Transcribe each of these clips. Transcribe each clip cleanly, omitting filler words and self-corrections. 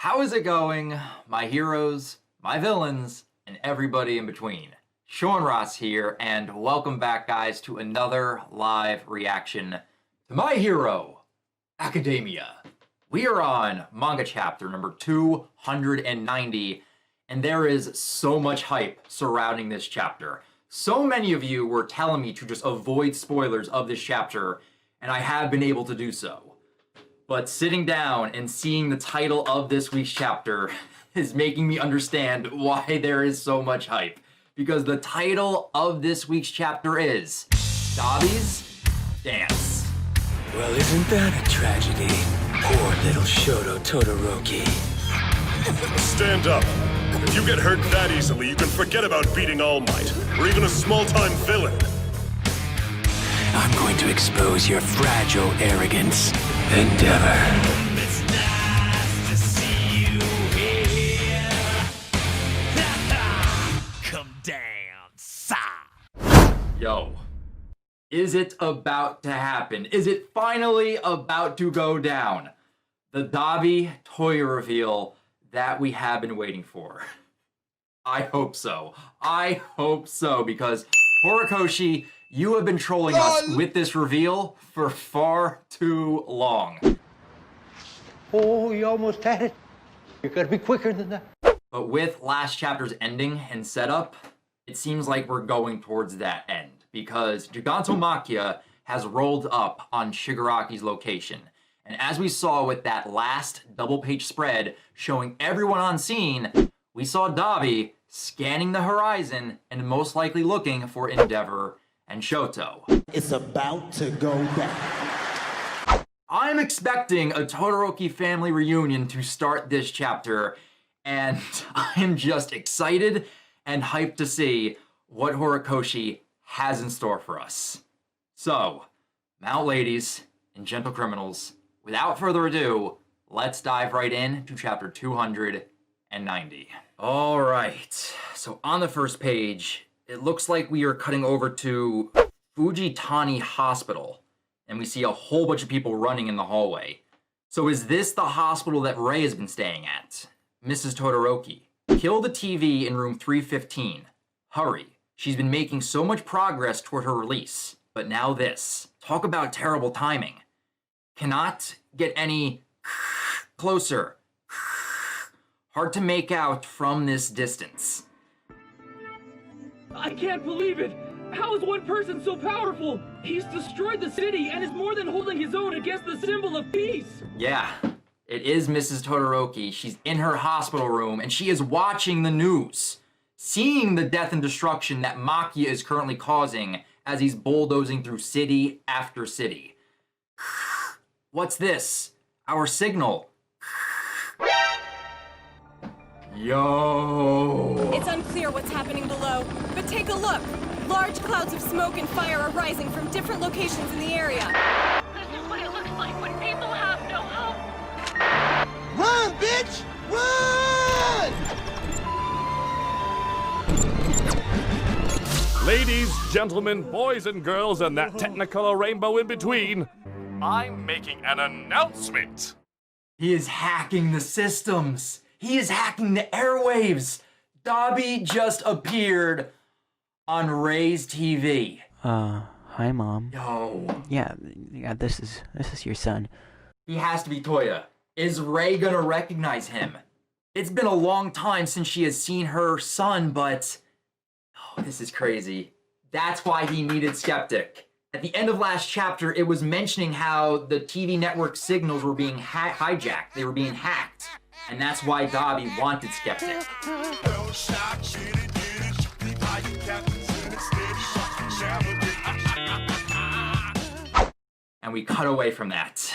How is it going, my heroes, my villains, and everybody in between? Sean Ross here, and welcome back, guys, to another live reaction to My Hero Academia. We are on manga chapter number 290, and there is so much hype surrounding this chapter. So many of you were telling me to just avoid spoilers of this chapter, and I have been able to do so. But sitting down and seeing the title of this week's chapter is making me understand why there is so much hype. Because the title of this week's chapter is Dabi's Dance. Well, isn't that a tragedy? Poor little Shoto Todoroki. Stand up. If you get hurt that easily, you can forget about beating All Might, or even a small-time villain. I'm going to expose your fragile arrogance. Endeavor. It's nice to see you here. Come down, sigh. Yo, is it about to happen? Is it finally about to go down? The Dabi Toya reveal that we have been waiting for. I hope so. I hope so, because Horikoshi, you have been trolling us with this reveal for far too long. Oh, you almost had it. You gotta be quicker than that. But with last chapter's ending and setup, it seems like we're going towards that end, because Gigantomachia has rolled up on Shigaraki's location. And as we saw with that last double-page spread showing everyone on scene, we saw Dabi scanning the horizon and most likely looking for Endeavor and Shoto. It's about to go down. I'm expecting a Todoroki family reunion to start this chapter, and I'm just excited and hyped to see what Horikoshi has in store for us. So, mount ladies and gentle criminals, without further ado, let's dive right in to chapter 290. All right, so on the first page, it looks like we are cutting over to Fujitani Hospital, and we see a whole bunch of people running in the hallway. So is this the hospital that Rei has been staying at? Mrs. Todoroki, kill the TV in room 315. Hurry. She's been making so much progress toward her release. But now this. Talk about terrible timing. Cannot get any closer. Hard to make out from this distance. I can't believe it! How is one person so powerful? He's destroyed the city and is more than holding his own against the symbol of peace! Yeah, it is Mrs. Todoroki. She's in her hospital room and she is watching the news, seeing the death and destruction that Makia is currently causing as he's bulldozing through city after city. What's this? Our signal. Yo! It's unclear what's happening below, but take a look. Large clouds of smoke and fire are rising from different locations in the area. This is what it looks like when people have no hope. Run, bitch! Run! Ladies, gentlemen, boys and girls, and that technicolor rainbow in between, I'm making an announcement. He is hacking the systems. He is hacking the airwaves. Dabi just appeared on Rei's TV. Hi, Mom. Yo. Yeah, this is your son. He has to be Toya. Is Rei gonna recognize him? It's been a long time since she has seen her son, but... Oh, this is crazy. That's why he needed Skeptic. At the end of last chapter, it was mentioning how the TV network signals were being hijacked. They were being hacked. And that's why Dabi wanted Skeptic. And we cut away from that.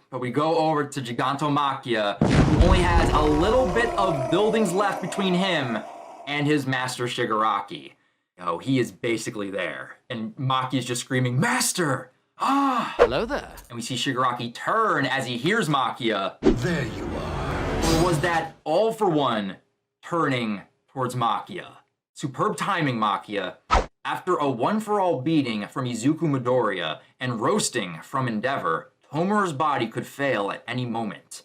But we go over to Gigantomachia, who only has a little bit of buildings left between him and his master Shigaraki. Oh, he is basically there. And Makia's just screaming, "Master! Ah!" Hello there. And we see Shigaraki turn as he hears Makia. There you are. Or was that All for One turning towards Makia? Superb timing, Makia. After a one-for-all beating from Izuku Midoriya and roasting from Endeavor, Tomura's body could fail at any moment.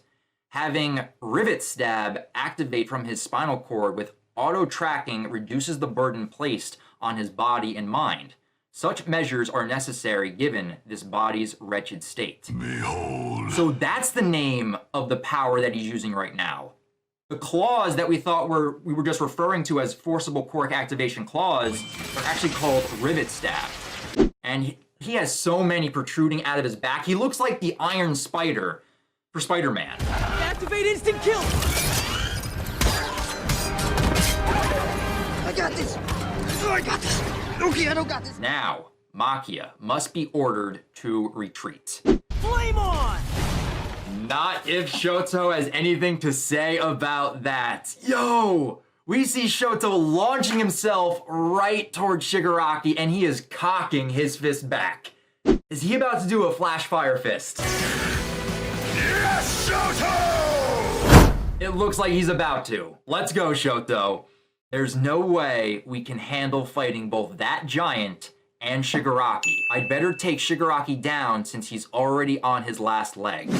Having rivet stab activate from his spinal cord with auto tracking reduces the burden placed on his body and mind. Such measures are necessary given this body's wretched state. Behold. So that's the name of the power that he's using right now. The claws that we thought we were just referring to as forcible quirk activation claws are actually called rivet stab. And he has so many protruding out of his back. He looks like the Iron Spider for Spider-Man. Activate instant kill! I got this! Oh, I got this! Okay, I don't got this! Now, Makia must be ordered to retreat. Flame on! Not if Shoto has anything to say about that. Yo! We see Shoto launching himself right towards Shigaraki, and he is cocking his fist back. Is he about to do a flash fire fist? Yes, Shoto! It looks like he's about to. Let's go, Shoto. There's no way we can handle fighting both that giant and Shigaraki. I'd better take Shigaraki down since he's already on his last leg.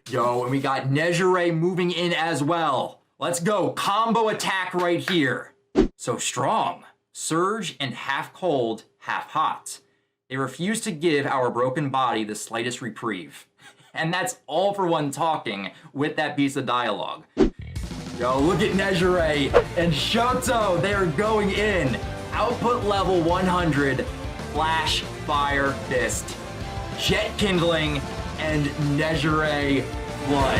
Yo, and we got Nejire moving in as well. Let's go, combo attack right here. So strong. Surge and half cold, half hot. They refuse to give our broken body the slightest reprieve. And that's all for one talking with that piece of dialogue. Yo, look at Nejire and Shoto. They're going in. Output level 100, flash fire fist, jet kindling, and Nejire blood.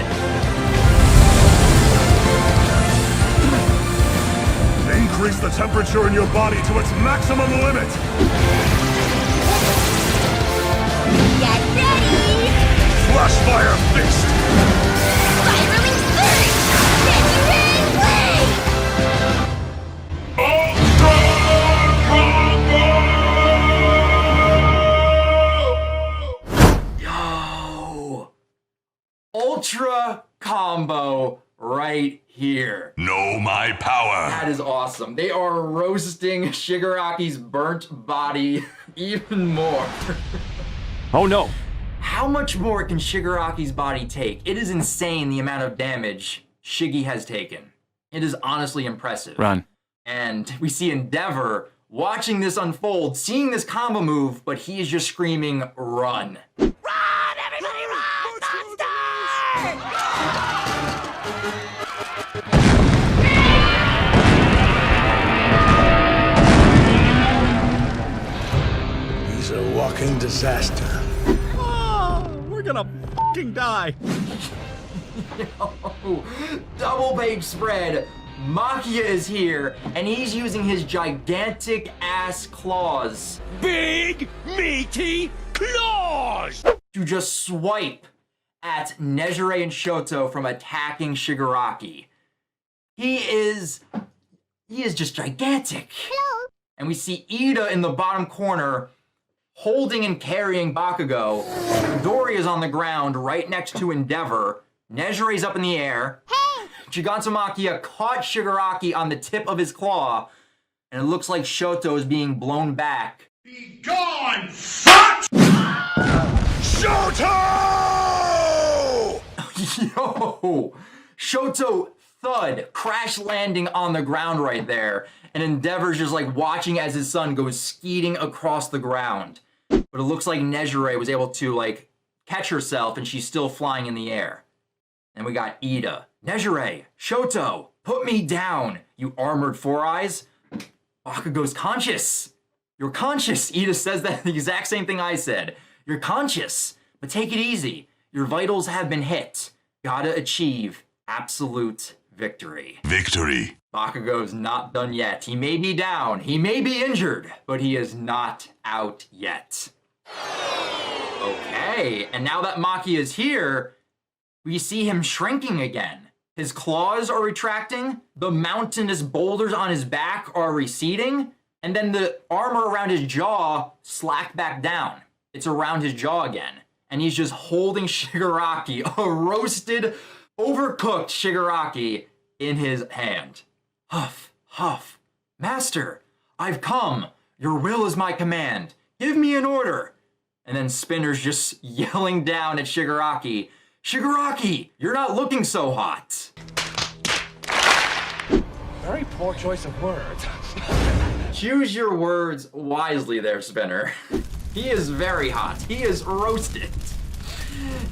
Increase the temperature in your body to its maximum limit. Get ready! Flash fire fist. Spiraling surge! Get ready, Yo! Ultra combo right here. Know my power. That is awesome. They are roasting Shigaraki's burnt body even more. Oh no. How much more can Shigaraki's body take? It is insane the amount of damage Shiggy has taken. It is honestly impressive. Run. And we see Endeavor watching this unfold, seeing this combo move, but he is just screaming, run. Run! Everybody run! Monster! He's a walking disaster. Oh, we're gonna fucking die. Yo, double page spread. Makia is here, and he's using his gigantic ass claws. Big, meaty claws! To just swipe at Nejire and Shoto from attacking Shigaraki. He is just gigantic. Hello. And we see Ida in the bottom corner holding and carrying Bakugo. Dori is on the ground right next to Endeavor. Nejire's up in the air. Hey! Giganta Makia caught Shigaraki on the tip of his claw, and it looks like Shoto is being blown back. Be gone, fuck! Shoto! Yo! Shoto thud, crash landing on the ground right there, and Endeavor's just like watching as his son goes skeeting across the ground. But it looks like Nejire was able to like catch herself and she's still flying in the air. And we got Ida. Nejire, Shoto, put me down, you armored four eyes. Bakugo's conscious. You're conscious. Ida says that the exact same thing I said. You're conscious, but take it easy. Your vitals have been hit. Gotta achieve absolute victory. Victory. Bakugo's not done yet. He may be down, he may be injured, but he is not out yet. Okay, and now that Maki is here, we see him shrinking again. His claws are retracting, the mountainous boulders on his back are receding, and then the armor around his jaw slacked back down. It's around his jaw again, and he's just holding Shigaraki, a roasted, overcooked Shigaraki, in his hand. Huff, huff. Master, I've come. Your will is my command. Give me an order. And then Spinner's just yelling down at Shigaraki. Shigaraki, you're not looking so hot. Very poor choice of words. Choose your words wisely there, Spinner. He is very hot. He is roasted.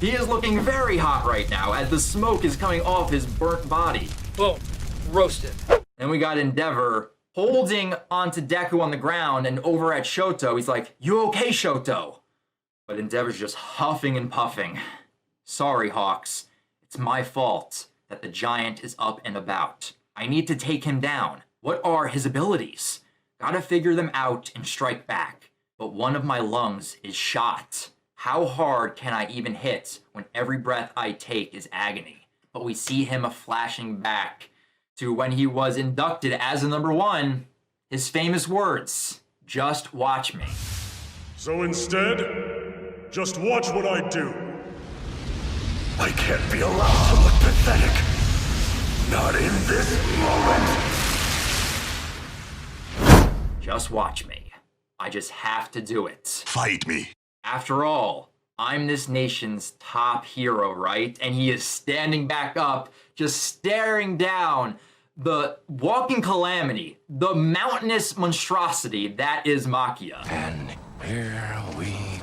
He is looking very hot right now as the smoke is coming off his burnt body. Boom. Roasted. And we got Endeavor holding onto Deku on the ground, and over at Shoto, he's like, "You okay, Shoto?" But Endeavor's just huffing and puffing. "Sorry, Hawks. It's my fault that the giant is up and about. I need to take him down. What are his abilities? Gotta figure them out and strike back. But one of my lungs is shot. How hard can I even hit when every breath I take is agony?" But we see him flashing back to when he was inducted as a #1, his famous words, "Just watch me." So instead, just watch what I do. I can't be allowed to look pathetic. Not in this moment. Just watch me. I just have to do it. Fight me. After all, I'm this nation's top hero, right? And he is standing back up, just staring down the walking calamity, the mountainous monstrosity that is Makia. And here we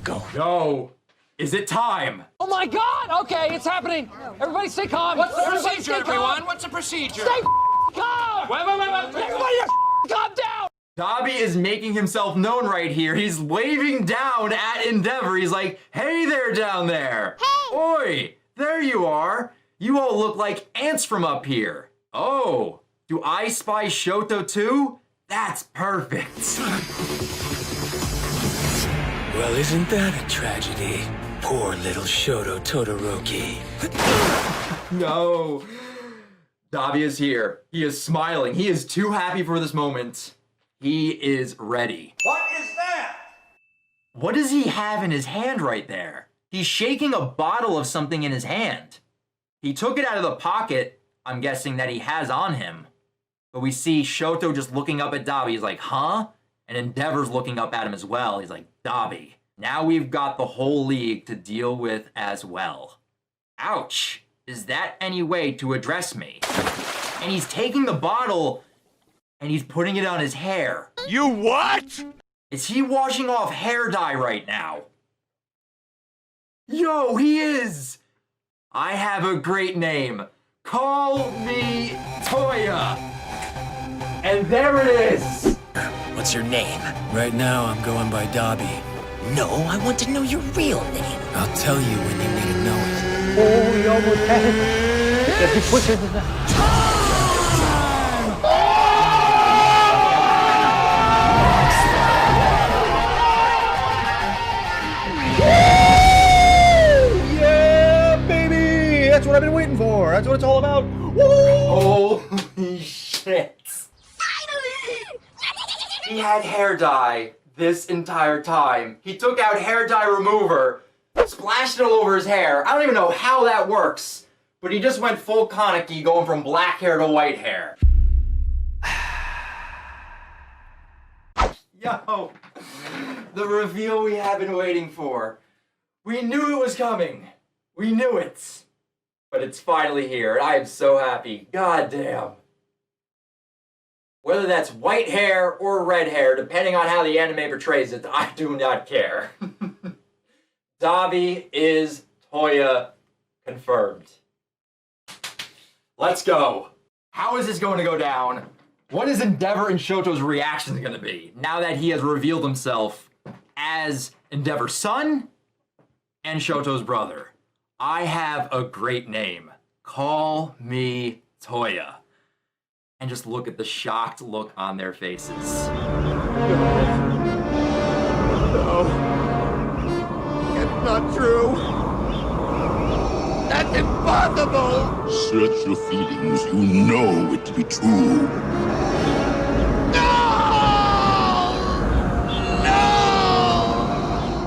go. Yo, is it time? Oh my god! Okay, it's happening! Everybody stay calm! What's the Everybody procedure, stay calm. everyone? What's the procedure? Stay calm! Wait! Everybody calm down! Dabi is making himself known right here. He's waving down at Endeavor. He's like, "Hey there down there. Hey! Oi, there you are. You all look like ants from up here. Oh, do I spy Shoto too? That's perfect." Well, isn't that a tragedy? Poor little Shoto Todoroki. No. Dabi is here. He is smiling. He is too happy for this moment. He is ready. What is that? What does he have in his hand right there? He's shaking a bottle of something in his hand. He took it out of the pocket, I'm guessing, that he has on him. But we see Shoto just looking up at Dabi. He's like, "Huh?" And Endeavor's looking up at him as well. He's like, "Dabi, now we've got the whole league to deal with as well." Ouch. Is that any way to address me? And he's taking the bottle and he's putting it on his hair. You what? Is he washing off hair dye right now? Yo, he is! I have a great name. Call me Toya. And there it is. What's your name? Right now, I'm going by Dabi. No, I want to know your real name. I'll tell you when you need to know it. Oh, you almost had it. You gotta be quicker than that. That's what I've been waiting for. That's what it's all about. Woo! Holy shit. Finally! He had hair dye this entire time. He took out hair dye remover, splashed it all over his hair. I don't even know how that works, but he just went full Kaneki, going from black hair to white hair. Yo, the reveal we have been waiting for. We knew it was coming. We knew it. But it's finally here, and I am so happy. God damn. Whether that's white hair or red hair, depending on how the anime portrays it, I do not care. Dabi is Toya confirmed. Let's go. How is this going to go down? What is Endeavor and Shoto's reaction going to be now that he has revealed himself as Endeavor's son and Shoto's brother? I have a great name. Call me Toya. And just look at the shocked look on their faces. No. It's not true. That's impossible! Search your feelings. You know it to be true.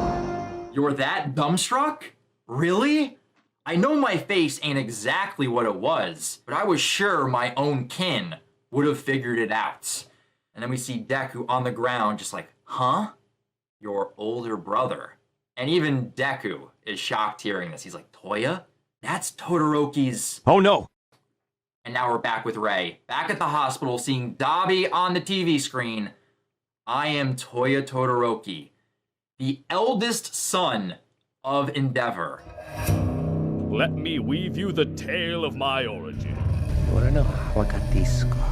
No! You're that dumbstruck? Really? I know my face ain't exactly what it was, but I was sure my own kin would have figured it out. And then we see Deku on the ground just like, huh? Your older brother. And even Deku is shocked hearing this. He's like, Toya? That's Todoroki's... Oh no! And now we're back with Rei, back at the hospital, seeing Dabi on the TV screen. I am Toya Todoroki, the eldest son of Endeavor. Let me weave you the tale of my origin. You wanna know how I got these scars?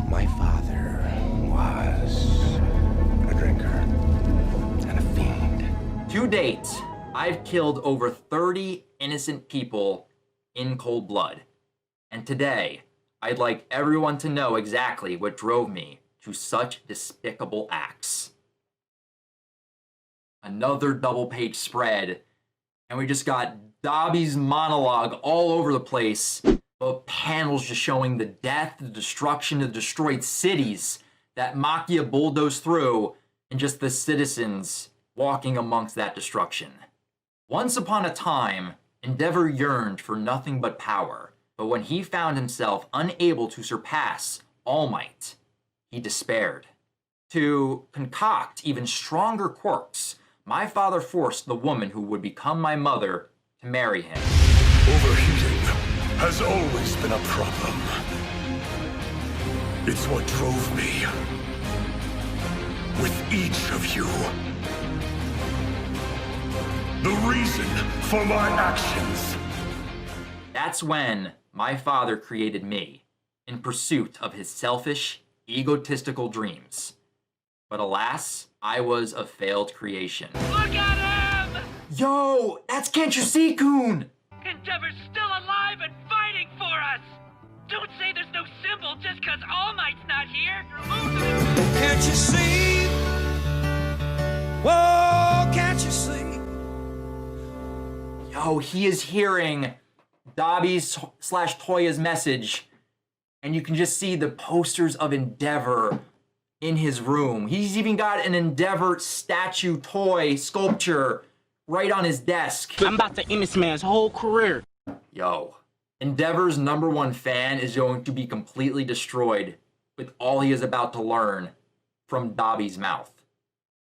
My father was a drinker and a fiend. To date, I've killed over 30 innocent people in cold blood. And today, I'd like everyone to know exactly what drove me to such despicable acts. Another double-page spread, and we just got Dabi's monologue all over the place, but panels just showing the death, the destruction, the destroyed cities that Makia bulldozed through, and just the citizens walking amongst that destruction. Once upon a time, Endeavor yearned for nothing but power, but when he found himself unable to surpass All Might, he despaired. To concoct even stronger quirks, my father forced the woman who would become my mother to marry him. Overheating has always been a problem. It's what drove me with each of you. The reason for my actions. That's when my father created me, in pursuit of his selfish, egotistical dreams. But alas, I was a failed creation. Look at him! Yo, that's Can't You See, Kun? Endeavor's still alive and fighting for us! Don't say there's no symbol just because All Might's not here! Can't you see? Whoa, can't you see? Yo, he is hearing Dabi's / Toya's message, and you can just see the posters of Endeavor in his room. He's even got an Endeavor statue toy sculpture right on his desk. I'm about to end this man's whole career. Yo, Endeavor's #1 fan is going to be completely destroyed with all he is about to learn from Dabi's mouth.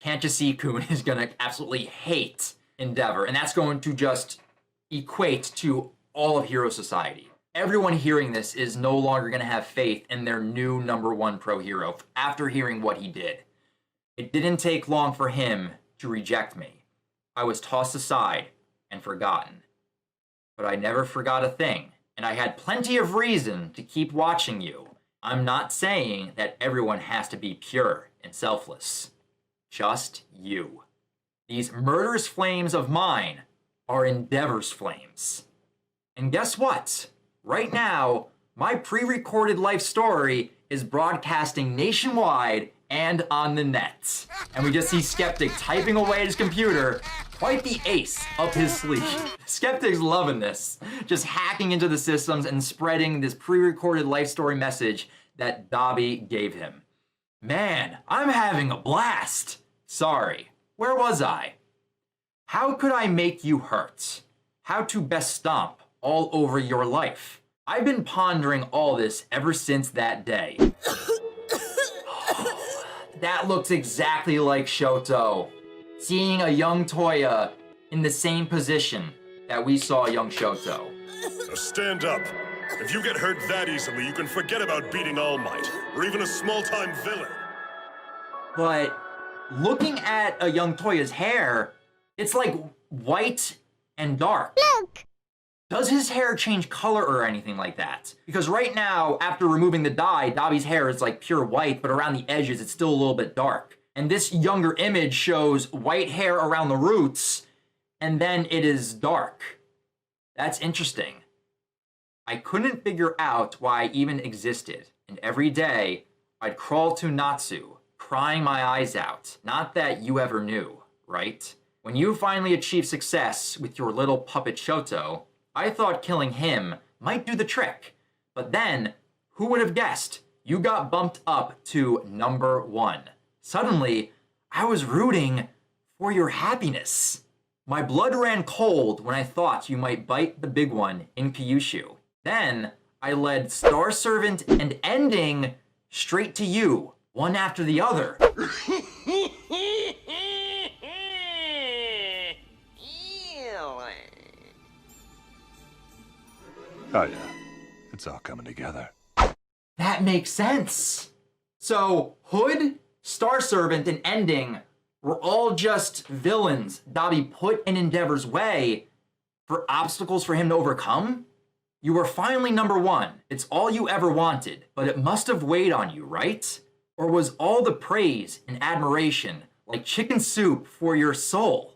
Can't You See, Kun is gonna absolutely hate Endeavor, and that's going to just equate to all of Hero Society. Everyone hearing this is no longer going to have faith in their new #1 pro hero after hearing what he did. It didn't take long for him to reject me. I was tossed aside and forgotten. But I never forgot a thing, and I had plenty of reason to keep watching you. I'm not saying that everyone has to be pure and selfless. Just you. These murderous flames of mine are Endeavor's flames. And guess what? Right now, my pre-recorded life story is broadcasting nationwide and on the net. And we just see Skeptic typing away at his computer, quite the ace up his sleeve. Skeptic's loving this, just hacking into the systems and spreading this pre-recorded life story message that Dabi gave him. Man, I'm having a blast. Sorry, where was I? How could I make you hurt? How to best stomp all over your life? I've been pondering all this ever since that day. That looks exactly like Shoto. Seeing a young Toya in the same position that we saw young Shoto. Now stand up. If you get hurt that easily, you can forget about beating All Might, or even a small-time villain. But looking at a young Toya's hair, it's like white and dark. Look! Does his hair change color or anything like that? Because right now, after removing the dye, Dabi's hair is like pure white, but around the edges, it's still a little bit dark. And this younger image shows white hair around the roots, and then it is dark. That's interesting. I couldn't figure out why I even existed. And every day, I'd crawl to Natsu, crying my eyes out. Not that you ever knew, right? When you finally achieved success with your little puppet Shoto, I thought killing him might do the trick. But then, who would have guessed? You got bumped up to #1. Suddenly, I was rooting for your happiness. My blood ran cold when I thought you might bite the big one in Kyushu. Then, I led Star Servant and Ending straight to you, one after the other. Oh yeah, it's all coming together. That makes sense. So, Hood, Star Servant, and Ending were all just villains Dabi put in Endeavor's way for obstacles for him to overcome? You were finally number one. It's all you ever wanted, but it must have weighed on you, right? Or was all the praise and admiration like chicken soup for your soul?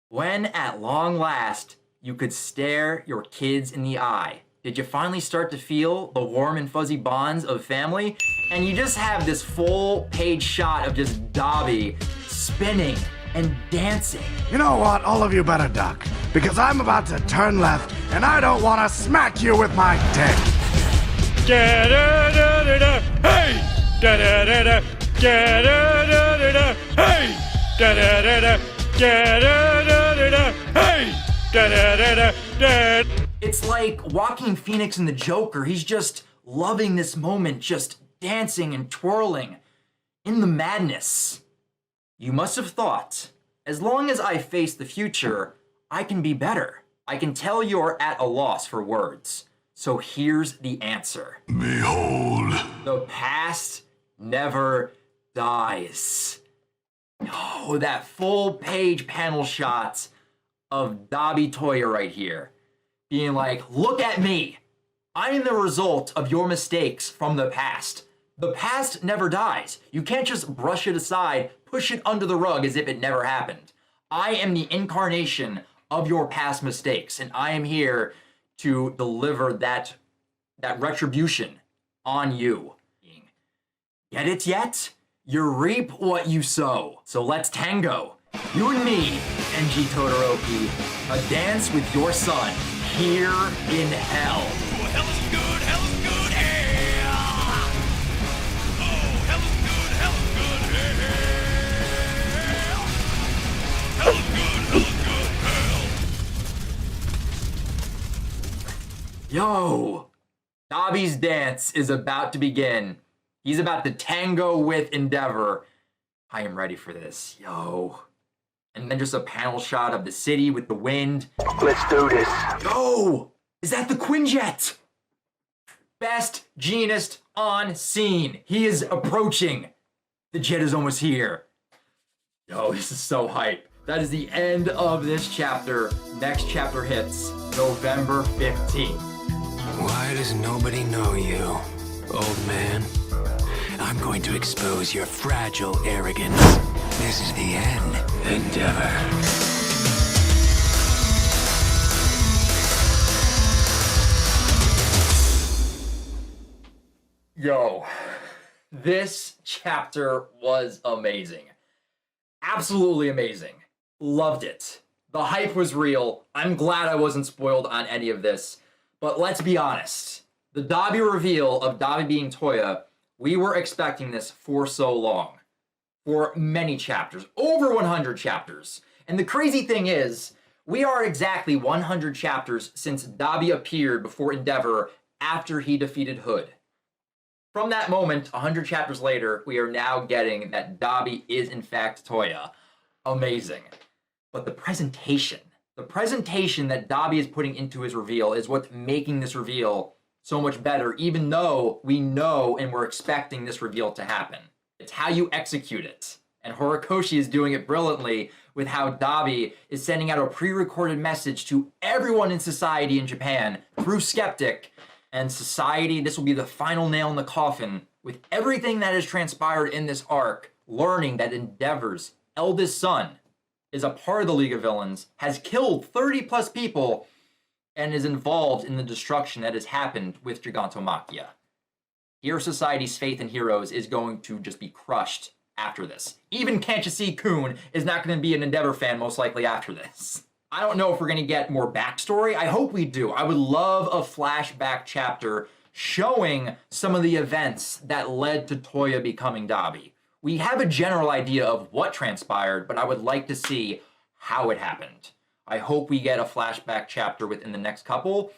When, at long last, you could stare your kids in the eye, did you finally start to feel the warm and fuzzy bonds of family? And you just have this full page shot of just Dabi spinning and dancing. You know what? All of you better duck, because I'm about to turn left, and I don't want to smack you with my dick. Hey! Da-da-da-da! Da-da-da-da-da! Hey! Da-da-da-da! Da-da-da-da-da! Hey! Da-da-da-da-da! It's like Joaquin Phoenix in The Joker. He's just loving this moment, just dancing and twirling in the madness. You must have thought, as long as I face the future, I can be better. I can tell you're at a loss for words. So here's the answer. Behold. The past never dies. Oh, that full page panel shot of Dabi Toya right here. Being like, look at me. I am the result of your mistakes from the past. The past never dies. You can't just brush it aside, push it under the rug as if it never happened. I am the incarnation of your past mistakes, and I am here to deliver that retribution on you. Get it yet? You reap what you sow. So let's tango. You and me, NG Todoroki, a dance with your son here in hell. Oh, hell is good, hell is good, hell! Oh, hell is good, hell is good, hell! Hell is good, hell! Yo! Dabi's dance is about to begin. He's about to tango with Endeavor. I am ready for this. Yo. And then just a panel shot of the city with the wind. Let's do this. Yo! Is that the Quinjet? Best genist on scene. He is approaching. The jet is almost here. Yo, this is so hype. That is the end of this chapter. Next chapter hits November 15th. Why does nobody know you, old man? I'm going to expose your fragile arrogance. This is the end, Endeavor. Yo, this chapter was amazing. Absolutely amazing. Loved it. The hype was real. I'm glad I wasn't spoiled on any of this. But let's be honest. The Dabi reveal of Dabi being Toya, we were expecting this for so long. For many chapters. Over 100 chapters. And the crazy thing is, we are exactly 100 chapters since Dabi appeared before Endeavor after he defeated Hood. From that moment, 100 chapters later, we are now getting that Dabi is in fact Toya. Amazing. But the presentation that Dabi is putting into his reveal is what's making this reveal so much better, even though we know and we're expecting this reveal to happen. It's how you execute it. And Horikoshi is doing it brilliantly with how Dabi is sending out a pre-recorded message to everyone in society in Japan through Skeptic. And society, this will be the final nail in the coffin with everything that has transpired in this arc, learning that Endeavor's eldest son is a part of the League of Villains, has killed 30 plus people, and is involved in the destruction that has happened with Gigantomachia. Here, society's faith in heroes is going to just be crushed after this. Even Can't You See Kun is not going to be an Endeavor fan most likely after this. I don't know if we're going to get more backstory. I hope we do. I would love a flashback chapter showing some of the events that led to Toya becoming Dabi. We have a general idea of what transpired, but I would like to see how it happened. I hope we get a flashback chapter within the next couple.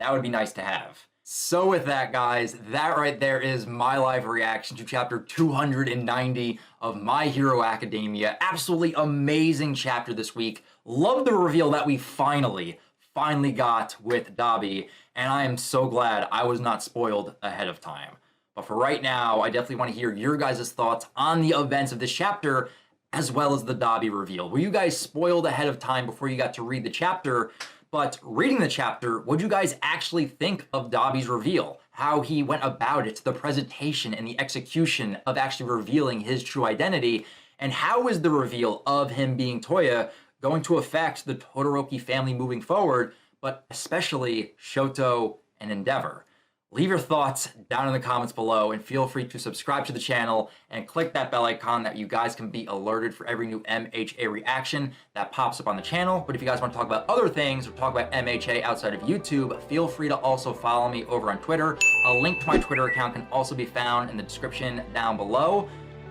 That would be nice to have. So with that, guys, that right there is my live reaction to chapter 290 of My Hero Academia. Absolutely amazing chapter this week. Love the reveal that we finally finally got with Dabi, and I am so glad I was not spoiled ahead of time. But for right now, I definitely want to hear your guys' thoughts on the events of this chapter, as well as the Dabi reveal. Were you guys spoiled ahead of time before you got to read the chapter? But reading the chapter, what did you guys actually think of Dabi's reveal? How he went about it, the presentation and the execution of actually revealing his true identity, and how is the reveal of him being Toya going to affect the Todoroki family moving forward, but especially Shoto and Endeavor? Leave your thoughts down in the comments below, and feel free to subscribe to the channel and click that bell icon that you guys can be alerted for every new MHA reaction that pops up on the channel. But if you guys want to talk about other things or talk about MHA outside of YouTube, feel free to also follow me over on Twitter. A link to my Twitter account can also be found in the description down below.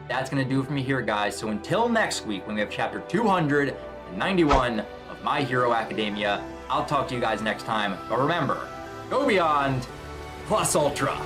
That's going to do it for me here, guys. So until next week, when we have chapter 291 of My Hero Academia, I'll talk to you guys next time. But remember, go beyond plus ultra.